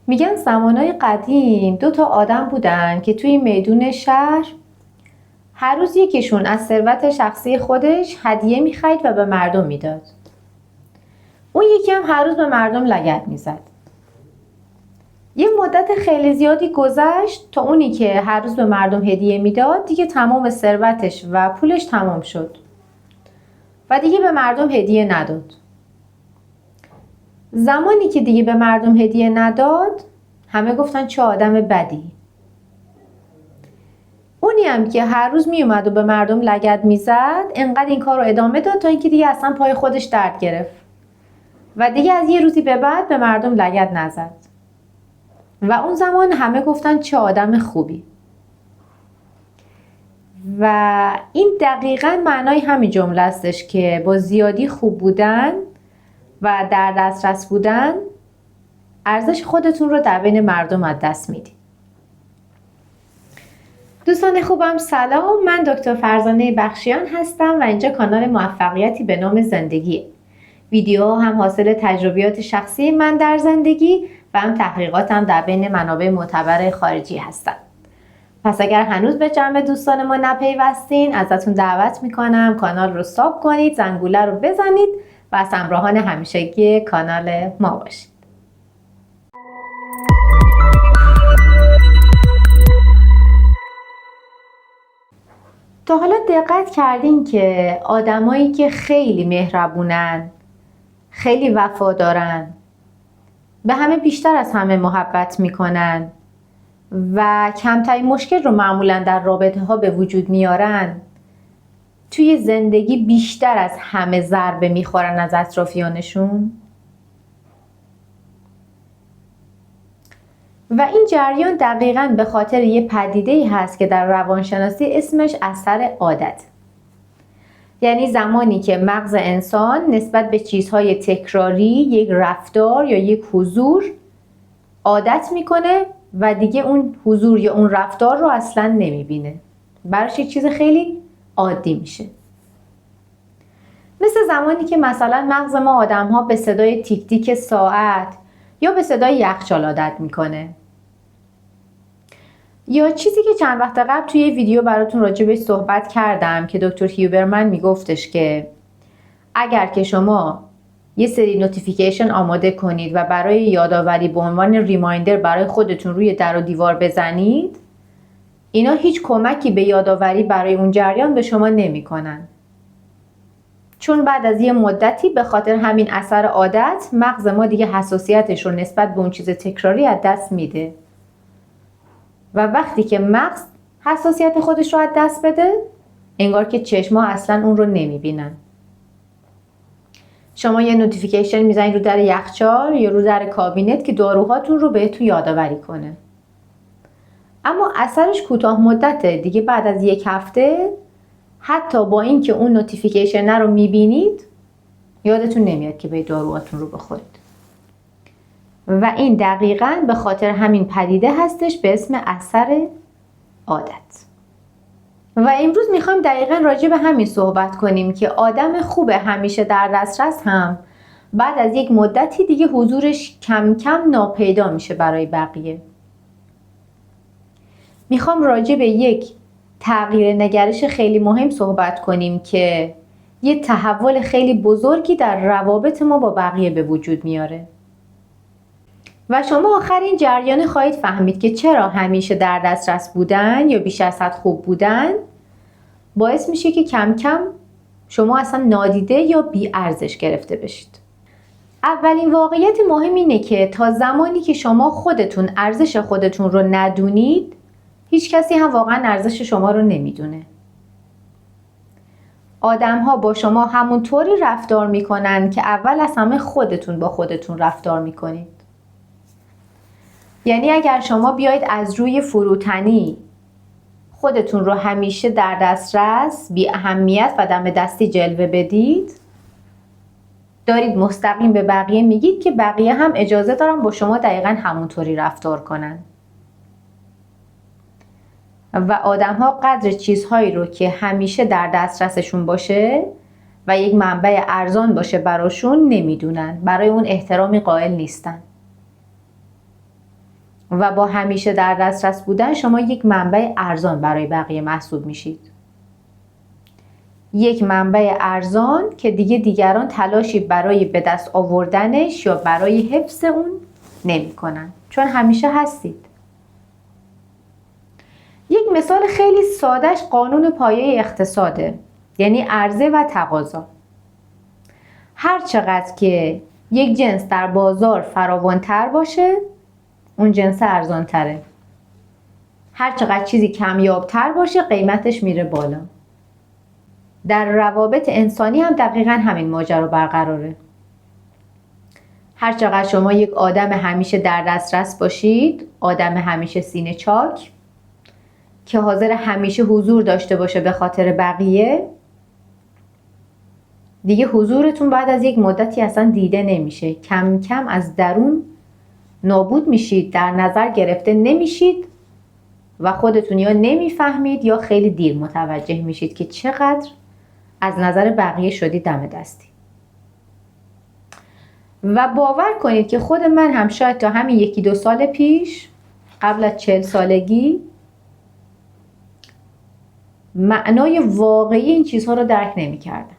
میگن زمانهای قدیم 2 آدم بودن که توی میدون شهر هر روز یکیشون از ثروت شخصی خودش هدیه میخرید و به مردم میداد. اون یکی هم هر روز به مردم لگد میزد. یه مدت خیلی زیادی گذشت تا اونی که هر روز به مردم هدیه میداد دیگه تمام ثروتش و پولش تمام شد و دیگه به مردم هدیه نداد. زمانی که دیگه به مردم هدیه نداد همه گفتن چه آدم بدی. اونی هم که هر روز می اومد و به مردم لگد میزد انقدر این کار رو ادامه داد تا اینکه دیگه اصلا پای خودش درد گرفت و دیگه از یه روزی به بعد به مردم لگد نزد و اون زمان همه گفتن چه آدم خوبی. و این دقیقاً معنای همین جمله استش که با زیادی خوب بودن و در دسترس بودن ارزش خودتون رو در بین مردم از دست میدید. دوستان خوبم سلام، من دکتر فرزانه بخشیان هستم و اینجا کانال موفقیتی به نام زندگیه. ویدیوها هم حاصل تجربیات شخصی من در زندگی و هم تحقیقاتم در بین منابع معتبر خارجی هستن. پس اگر هنوز به جمع دوستان ما نپیوستین ازتون دعوت میکنم کانال رو ساب کنید، زنگوله رو بزنید و از همراهان همیشگی کانال ما باشید. تا حالا دقت کردین که آدمایی که خیلی مهربونن، خیلی وفادارن، به همه بیشتر از همه محبت میکنن و کمترین مشکل رو معمولا در رابطه ها به وجود میارن، توی زندگی بیشتر از همه ضربه میخورن از اطرافیانشون؟ و این جریان دقیقاً به خاطر یه پدیده‌ای هست که در روانشناسی اسمش اثر عادت. یعنی زمانی که مغز انسان نسبت به چیزهای تکراری، یک رفتار یا یک حضور عادت میکنه و دیگه اون حضور یا اون رفتار رو اصلاً نمیبینه، براش یک چیز خیلی عادی میشه. مثل زمانی که مثلا مغز ما آدم‌ها به صدای تیک تیک ساعت یا به صدای یخچال عادت میکنه. یا چیزی که چند وقت قبل توی ویدیو براتون راجع بهش صحبت کردم که دکتر هیوبرمن میگفتش که اگر که شما یه سری نوتیفیکیشن آماده کنید و برای یادآوری به عنوان ریمایندر برای خودتون روی در و دیوار بزنید، اینا هیچ کمکی به یادآوری برای اون جریان به شما نمیکنن. چون بعد از یه مدتی به خاطر همین اثر عادت مغز ما دیگه حساسیتش رو نسبت به اون چیز تکراری از دست میده. و وقتی که مغز حساسیت خودش رو از دست بده انگار که چشم‌ها اصلا اون رو نمیبینن. شما یه نوتیفیکیشن میزنید رو در یخچال یا رو در کابینت که داروهاتون رو بهتون یادآوری کنه، اما اثرش کوتاه مدته. دیگه بعد از 1 هفته حتی با اینکه اون نوتیفیکیشن رو میبینید یادتون نمیاد که به داروهاتون رو بخورید. و این دقیقاً به خاطر همین پدیده هستش به اسم اثر عادت. و امروز میخوایم دقیقاً راجع به همین صحبت کنیم که آدم خوب همیشه در دسترس هم بعد از یک مدتی دیگه حضورش کم کم ناپیدا میشه برای بقیه. میخوام راجع به یک تغییر نگرش خیلی مهم صحبت کنیم که یه تحول خیلی بزرگی در روابط ما با بقیه به وجود میاره. و شما آخر این جریان خواهید فهمید که چرا همیشه در دسترس بودن یا بیش از حد خوب بودن باعث میشه که کم کم شما اصلا نادیده یا بی ارزش گرفته بشید. اولین واقعیت مهم اینه که تا زمانی که شما خودتون ارزش خودتون رو ندونید هیچ کسی هم واقعا ارزش شما رو نمیدونه. آدم‌ها با شما همون طوری رفتار میکنن که اول از همه خودتون با خودتون رفتار میکنید. یعنی اگر شما بیاید از روی فروتنی خودتون رو همیشه در دسترس، بی اهمیت و دم دستی جلوه بدید، دارید مستقیم به بقیه میگید که بقیه هم اجازه دارن با شما دقیقاً همونطوری رفتار کنن. و آدم‌ها قدر چیزهایی رو که همیشه در دسترسشون باشه و یک منبع ارزان باشه براشون نمیدونن، برای اون احترامی قائل نیستن. و با همیشه در دسترس بودن شما یک منبع ارزان برای بقیه محسوب میشید. یک منبع ارزان که دیگران تلاشی برای به دست آوردنش یا برای حفظ اون نمی کنن، چون همیشه هستید. یک مثال خیلی سادهش قانون پایه اقتصاده، یعنی عرضه و تقاضا. هر چقدر که یک جنس در بازار فراوان‌تر باشه، اون جنس ارزان‌تره. هر چقدر چیزی کمیاب‌تر باشه، قیمتش میره بالا. در روابط انسانی هم دقیقاً همین ماجرا برقراره. هر چقدر شما یک آدم همیشه در دسترس باشید، آدم همیشه سینه چاک که حاضر همیشه حضور داشته باشه به خاطر بقیه، دیگه حضورتون بعد از یک مدتی اصلا دیده نمیشه. کم کم از درون نابود میشید، در نظر گرفته نمیشید و خودتون یا نمیفهمید یا خیلی دیر متوجه میشید که چقدر از نظر بقیه شدی دم دستی. و باور کنید که خود من هم شاید تا همین 1-2 سال پیش، قبل از 40 سالگی، معنای واقعی این چیزها رو درک نمی کردم.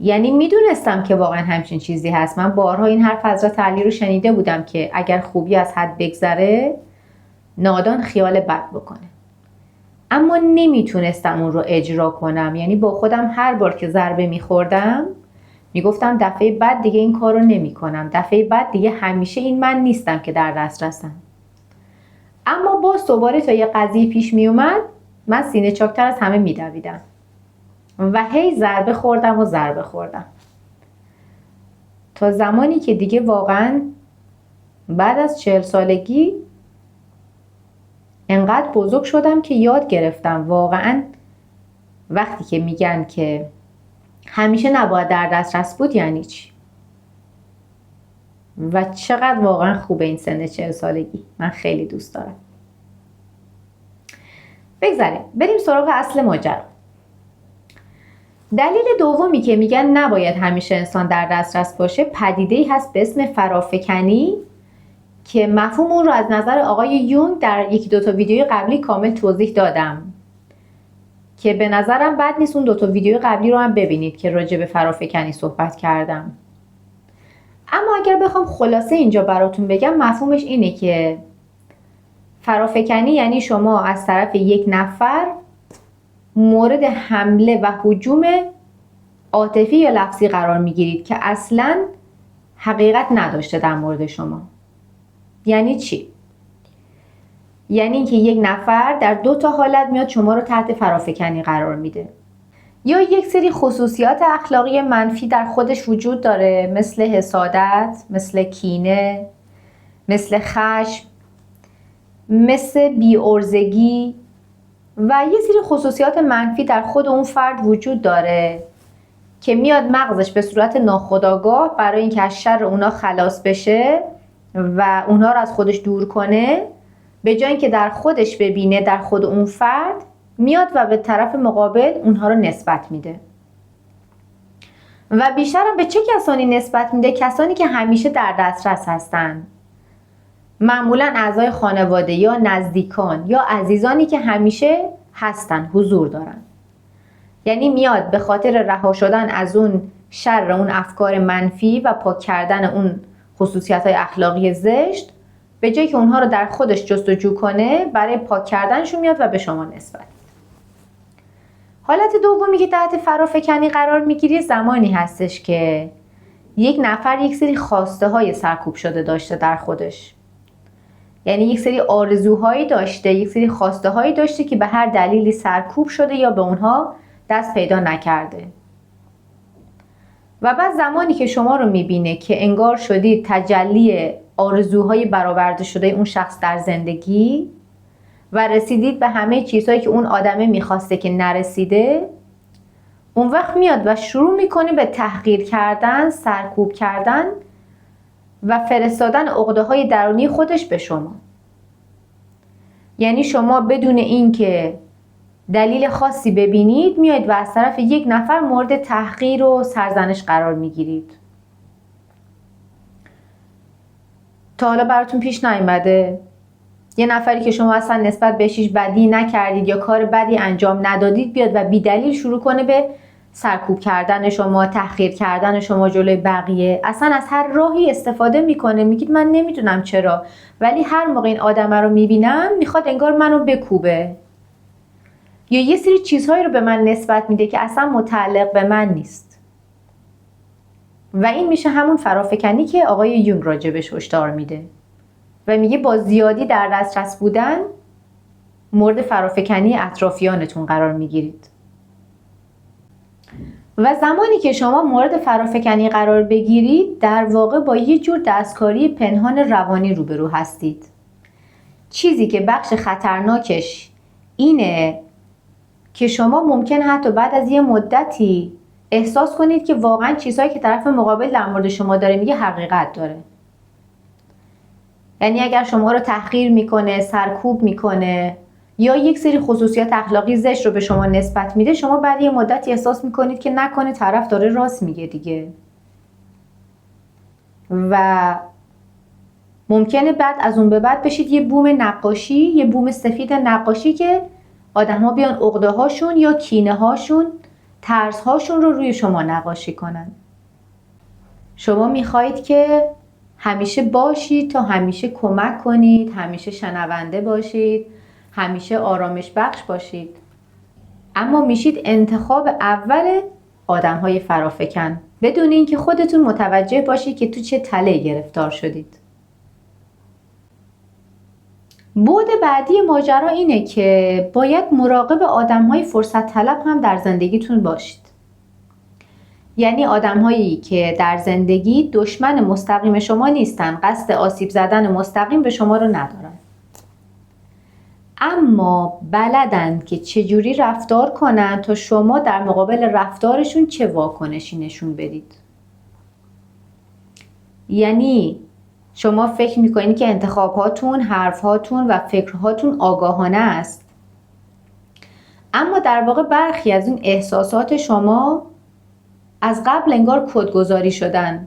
یعنی میدونستم که واقعا همچین چیزی هست. من بارها این حرف حضرت علی رو شنیده بودم که اگر خوبی از حد بگذره، نادان خیال بد بکنه. اما نمیتونستم اون رو اجرا کنم. یعنی با خودم هر بار که ضربه میخوردم میگفتم دفعه بعد دیگه این کار رو نمی کنم. دفعه بعد دیگه همیشه این من نیستم که در دسترسم. اما باز دوباره تا یه قضیه پیش می اومد، من سینه چاکتر از همه میدویدم و هی ضربه خوردم تا زمانی که دیگه واقعا بعد از 40 سالگی انقدر بزرگ شدم که یاد گرفتم واقعا وقتی که میگن که همیشه نباید در دسترس بود یعنی چی و چقدر واقعا خوبه این سن 40 سالگی. من خیلی دوست دارم. بگذاریم بریم سراغ اصل ماجرا. دلیل دومی که میگن نباید همیشه انسان در دسترس باشه پدیده‌ای هست به اسم فرافکنی که مفهوم اون رو از نظر آقای یونگ در 1-2 تا ویدیوی قبلی کامل توضیح دادم که به نظرم بد نیست اون 2 تا ویدیوی قبلی رو هم ببینید که راجع به فرافکنی صحبت کردم. اما اگر بخوام خلاصه اینجا براتون بگم، مفهومش اینه که فرافکنی یعنی شما از طرف یک نفر مورد حمله و هجوم عاطفی یا لفظی قرار میگیرید که اصلاً حقیقت نداشته در مورد شما. یعنی چی؟ یعنی اینکه یک نفر در 2 تا حالت میاد شما رو تحت فرافکنی قرار میده. یا یک سری خصوصیات اخلاقی منفی در خودش وجود داره، مثل حسادت، مثل کینه، مثل خشم، مثل بی‌عرضگی و یه سری خصوصیات منفی در خود اون فرد وجود داره که میاد مغزش به صورت ناخودآگاه برای اینکه از شر اونا خلاص بشه و اونها رو از خودش دور کنه، به جای اینکه در خودش ببینه در خود اون فرد، میاد و به طرف مقابل اونها رو نسبت میده. و بیشترم به چه کسانی نسبت میده؟ کسانی که همیشه در دسترس هستن. معمولا اعضای خانواده یا نزدیکان یا عزیزانی که همیشه هستن، حضور دارن. یعنی میاد به خاطر رها شدن از اون شر، اون افکار منفی و پاک کردن اون خصوصیات‌های اخلاقی زشت، به جایی که اونها رو در خودش جستجو کنه، برای پاک کردنشون میاد و به شما نسبت. حالت دومی که تحت فرافکنی قرار میگیری زمانی هستش که یک نفر یک سری خواسته های سرکوب شده داشته در خودش. یعنی یک سری آرزوهایی داشته، یک سری خواسته هایی داشته که به هر دلیلی سرکوب شده یا به اونها دست پیدا نکرده. و بعد زمانی که شما رو میبینه که انگار شدید تجلی آرزوهای برآورده شده اون شخص در زندگی و رسیدید به همه چیزهایی که اون آدمه میخواسته که نرسیده، اون وقت میاد و شروع میکنه به تحقیر کردن، سرکوب کردن و فرستادن عقده‌های درونی خودش به شما. یعنی شما بدون اینکه دلیل خاصی ببینید میاید و از طرف یک نفر مورد تحقیر و سرزنش قرار میگیرید. تا حالا براتون پیش نیومده یه نفری که شما اصلا نسبت بهش هیچ بدی نکردید یا کار بدی انجام ندادید بیاد و بی‌دلیل شروع کنه به سرکوب کردن شما، تحقیر کردن شما جلوی بقیه، اصلا از هر راهی استفاده میکنه. میگید من نمیدونم چرا، ولی هر موقع این آدم رو میبینم میخواد انگار منو بکوبه یا یه سری چیزهایی رو به من نسبت میده که اصلا متعلق به من نیست. و این میشه همون فرافکنی که آقای یونگ راجبش هشدار میده و میگه با زیادی در دسترس بودن مورد فرافکنی اطرافیانتون قرار میگیرید. و زمانی که شما مورد فرافکنی قرار بگیرید در واقع با یه جور دستکاری پنهان روانی روبرو هستید. چیزی که بخش خطرناکش اینه که شما ممکن حتی بعد از یه مدتی احساس کنید که واقعا چیزهایی که طرف مقابل در مورد شما داره میگه حقیقت داره. یعنی اگر شما رو تحقیر میکنه، سرکوب میکنه یا یک سری خصوصیات اخلاقی زشت رو به شما نسبت میده، شما بعد یه مدتی احساس میکنید که نکنه طرف داره راست میگه دیگه. و ممکنه بعد از اون به بعد بشید یه بوم نقاشی، یه بوم سفید نقاشی که آدم ها بیان عقده هاشون یا کینه هاشون، ترس هاشون رو روی شما نقاشی کنن. شما میخواید که همیشه باشید تا همیشه کمک کنید، همیشه شنونده باشید، همیشه آرامش بخش باشید، اما میشید انتخاب اول آدم‌های فرافکن بدون اینکه خودتون متوجه باشید که تو چه تله گرفتار شدید. بعد بعدی ماجرا اینه که باید مراقب آدم‌های فرصت طلب هم در زندگیتون باشید. یعنی آدم‌هایی که در زندگی دشمن مستقیم شما نیستن، قصد آسیب زدن مستقیم به شما رو ندارن، اما بلدن که چجوری رفتار کنن تا شما در مقابل رفتارشون چه واکنشی نشون بدید. یعنی شما فکر میکنید که انتخاباتون، حرفهاتون و فکرهاتون آگاهانه است، اما در واقع برخی از این احساسات شما از قبل انگار کدگذاری شدن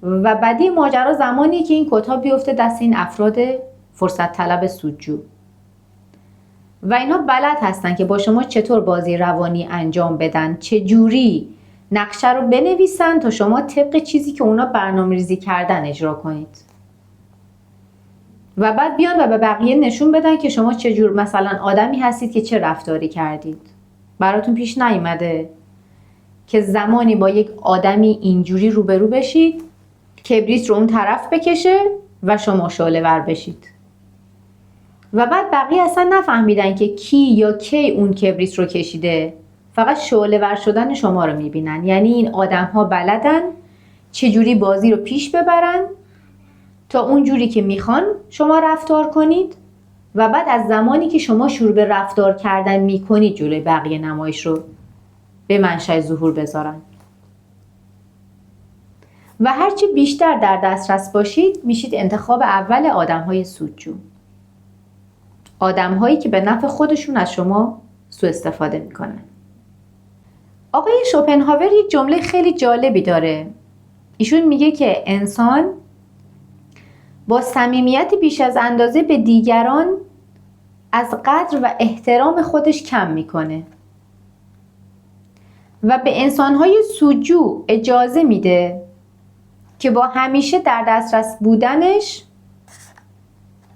و بعدی ماجرا زمانی که این کدها بیفته دست این افراد فرصت طلب سودجو و اینا بلد هستن که با شما چطور بازی روانی انجام بدن، چجوری نقشه رو بنویسن تا شما طبق چیزی که اونا برنامه‌ریزی کردن اجرا کنید و بعد بیان و به بقیه نشون بدن که شما چجور مثلا آدمی هستید که چه رفتاری کردید. براتون پیش نیومده که زمانی با یک آدمی اینجوری روبرو بشید کبریت رو اون طرف بکشه و شما شعله ور بشید و بعد بقیه اصلا نفهمیدن که کی یا کی اون کبریت رو کشیده، فقط شعله ور شدن شما رو میبینن. یعنی این آدم ها بلدن چجوری بازی رو پیش ببرن تا اون جوری که میخوان شما رفتار کنید و بعد از زمانی که شما شروع به رفتار کردن میکنید جلوی بقیه نمایش رو به منشأ ظهور بذارن. و هرچی بیشتر در دسترس باشید میشید انتخاب اول آدم‌های سودجو، آدم‌هایی که به نفع خودشون از شما سوء استفاده میکنن. آقای شوپنهاور یک جمله خیلی جالبی داره. ایشون میگه که انسان با صمیمیت بیش از اندازه به دیگران از قدر و احترام خودش کم میکنه و به انسان‌های سودجو اجازه میده که با همیشه در دسترس بودنش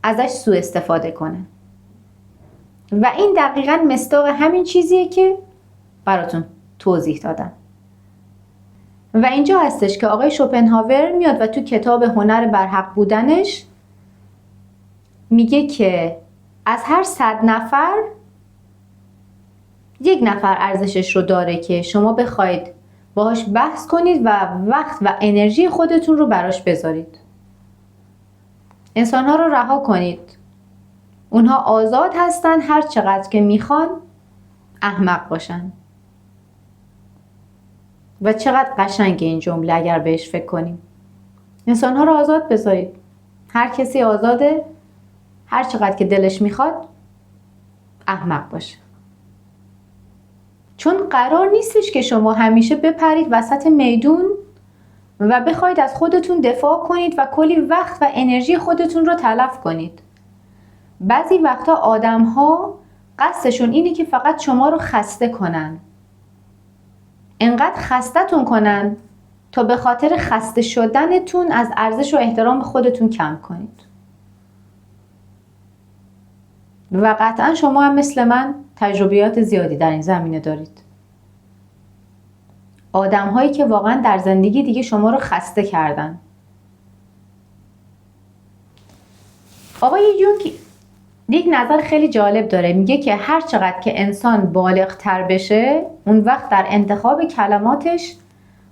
ازش سوء استفاده کنه. و این دقیقاً مصداق همین چیزیه که براتون توضیح دادم. و اینجا هستش که آقای شوپنهاور میاد و تو کتاب هنر برحق بودنش میگه که از هر 100 نفر 1 نفر ارزشش رو داره که شما بخواید باهاش بحث کنید و وقت و انرژی خودتون رو براش بذارید. انسان‌ها رو رها کنید. اونها آزاد هستن هر چقدر که میخوان احمق باشن. و چقدر قشنگه این جمله اگر بهش فکر کنیم. انسان‌ها رو آزاد بذارید. هر کسی آزاده هر چقدر که دلش میخواد احمق باشه. چون قرار نیستش که شما همیشه بپرید وسط میدون و بخواید از خودتون دفاع کنید و کلی وقت و انرژی خودتون رو تلف کنید. بعضی وقتا آدم‌ها قصدشون اینه که فقط شما رو خسته کنن. انقدر خسته‌تون کنن تا به خاطر خسته شدنتون از ارزش و احترام خودتون کم کنید. و قطعا شما هم مثل من تجربیات زیادی در این زمینه دارید. آدم هایی که واقعا در زندگی دیگه شما رو خسته کردن. آقای یونگ یک نظر خیلی جالب داره، میگه که هر چقدر که انسان بالغ تر بشه اون وقت در انتخاب کلماتش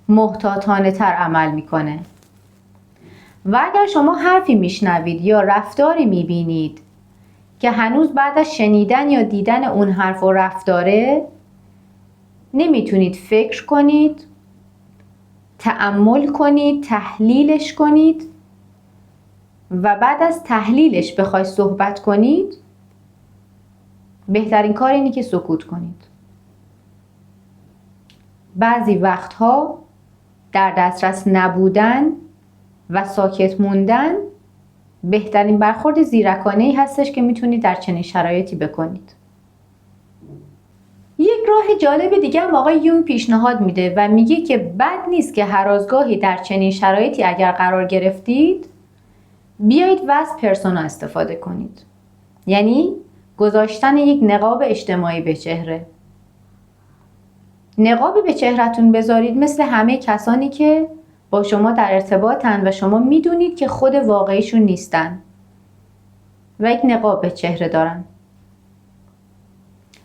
محتاطانه تر عمل میکنه. و اگر شما حرفی میشنوید یا رفتاری میبینید که هنوز بعد از شنیدن یا دیدن اون حرف و رفتاره نمیتونید فکر کنید، تأمل کنید، تحلیلش کنید و بعد از تحلیلش بخواید صحبت کنید، بهترین کار اینه که سکوت کنید. بعضی وقتها در دسترس نبودن و ساکت موندن بهترین برخورد زیرکانه‌ای هستش که میتونید در چنین شرایطی بکنید. یک راه جالب دیگه هم آقای یونگ پیشنهاد میده و میگه که بد نیست که هر از گاهی در چنین شرایطی اگر قرار گرفتید بیایید وصف پرسونا استفاده کنید. یعنی گذاشتن یک نقاب اجتماعی به چهره. نقابی به چهرهتون بذارید مثل همه کسانی که با شما در ارتباطن و شما میدونید که خود واقعیشون نیستن و یک نقاب به چهره دارن.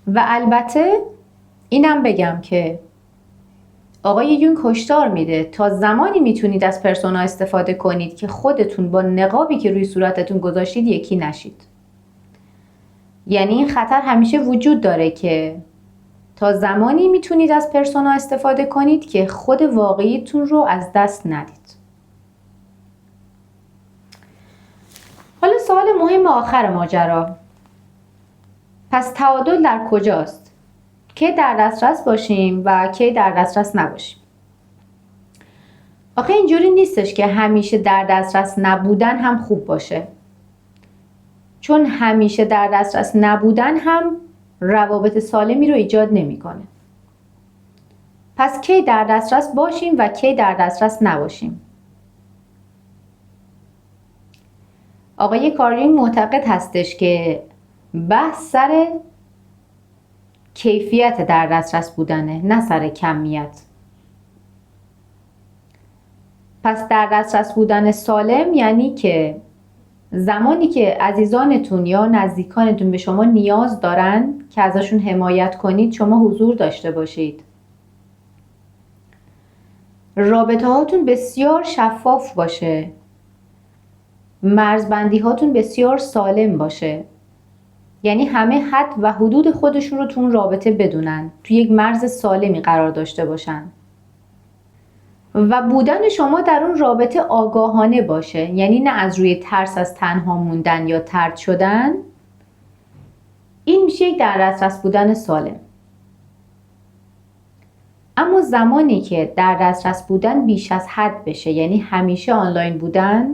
و البته اینم بگم که آقای یونگ هشدار میده تا زمانی میتونید از پرسونا استفاده کنید که خودتون با نقابی که روی صورتتون گذاشتید یکی نشید. یعنی این خطر همیشه وجود داره که تا زمانی میتونید از پرسونا استفاده کنید که خود واقعیتون رو از دست ندید. حالا سوال مهم آخر ماجرا، پس تعادل در کجاست؟ کی در دسترس باشیم و کی در دسترس نباشیم؟ آخه اینجوری نیستش که همیشه در دسترس نبودن هم خوب باشه. چون همیشه در دسترس نبودن هم روابط سالمی رو ایجاد نمیکنه. پس کی در دسترس باشیم و کی در دسترس نباشیم؟ آقای کارل یونگ معتقد هستش که بحث سر کیفیت در دسترس بودنه، نه سر کمیت. پس در دسترس بودن سالم یعنی که زمانی که عزیزانتون یا نزدیکانتون به شما نیاز دارن که ازشون حمایت کنید شما حضور داشته باشید. رابطه هاتون بسیار شفاف باشه. مرزبندی هاتون بسیار سالم باشه. یعنی همه حد و حدود خودشون رو تو اون رابطه بدونن، تو یک مرز سالمی قرار داشته باشن. و بودن شما در اون رابطه آگاهانه باشه، یعنی نه از روی ترس از تنها موندن یا طرد شدن. این میشه یک در دسترس بودن سالم. اما زمانی که در دسترس بودن بیش از حد بشه، یعنی همیشه آنلاین بودن،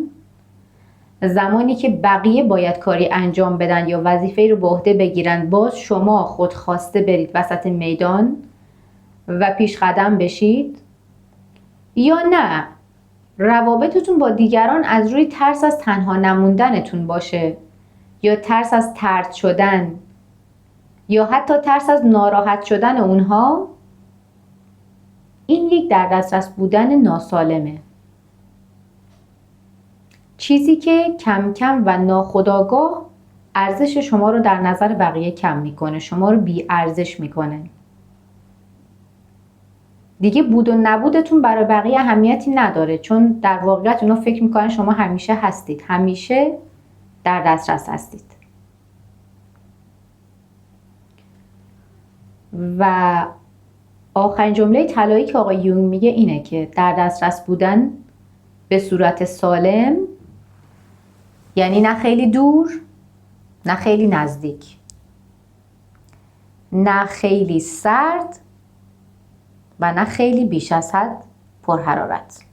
زمانی که بقیه باید کاری انجام بدن یا وظیفه رو به عهده بگیرن، باز شما خودخواسته برید وسط میدان و پیش قدم بشید، یا نه روابطتون با دیگران از روی ترس از تنها نموندنتون باشه یا ترس از طرد شدن یا حتی ترس از ناراحت شدن اونها، این یک در دسترس بودن ناسالمه. چیزی که کم کم و ناخودآگاه ارزش شما رو در نظر بقیه کم میکنه، شما رو بی ارزش میکنه. دیگه بود و نبودتون برای بقیه اهمیتی نداره، چون در واقعیت اونا فکر میکنن شما همیشه هستید، همیشه در دسترس هستید. و آخرین جمله طلایی که آقای یونگ میگه اینه که در دسترس بودن به صورت سالم یعنی نه خیلی دور نه خیلی نزدیک، نه خیلی سرد و نه خیلی بیش از حد پرحرارت.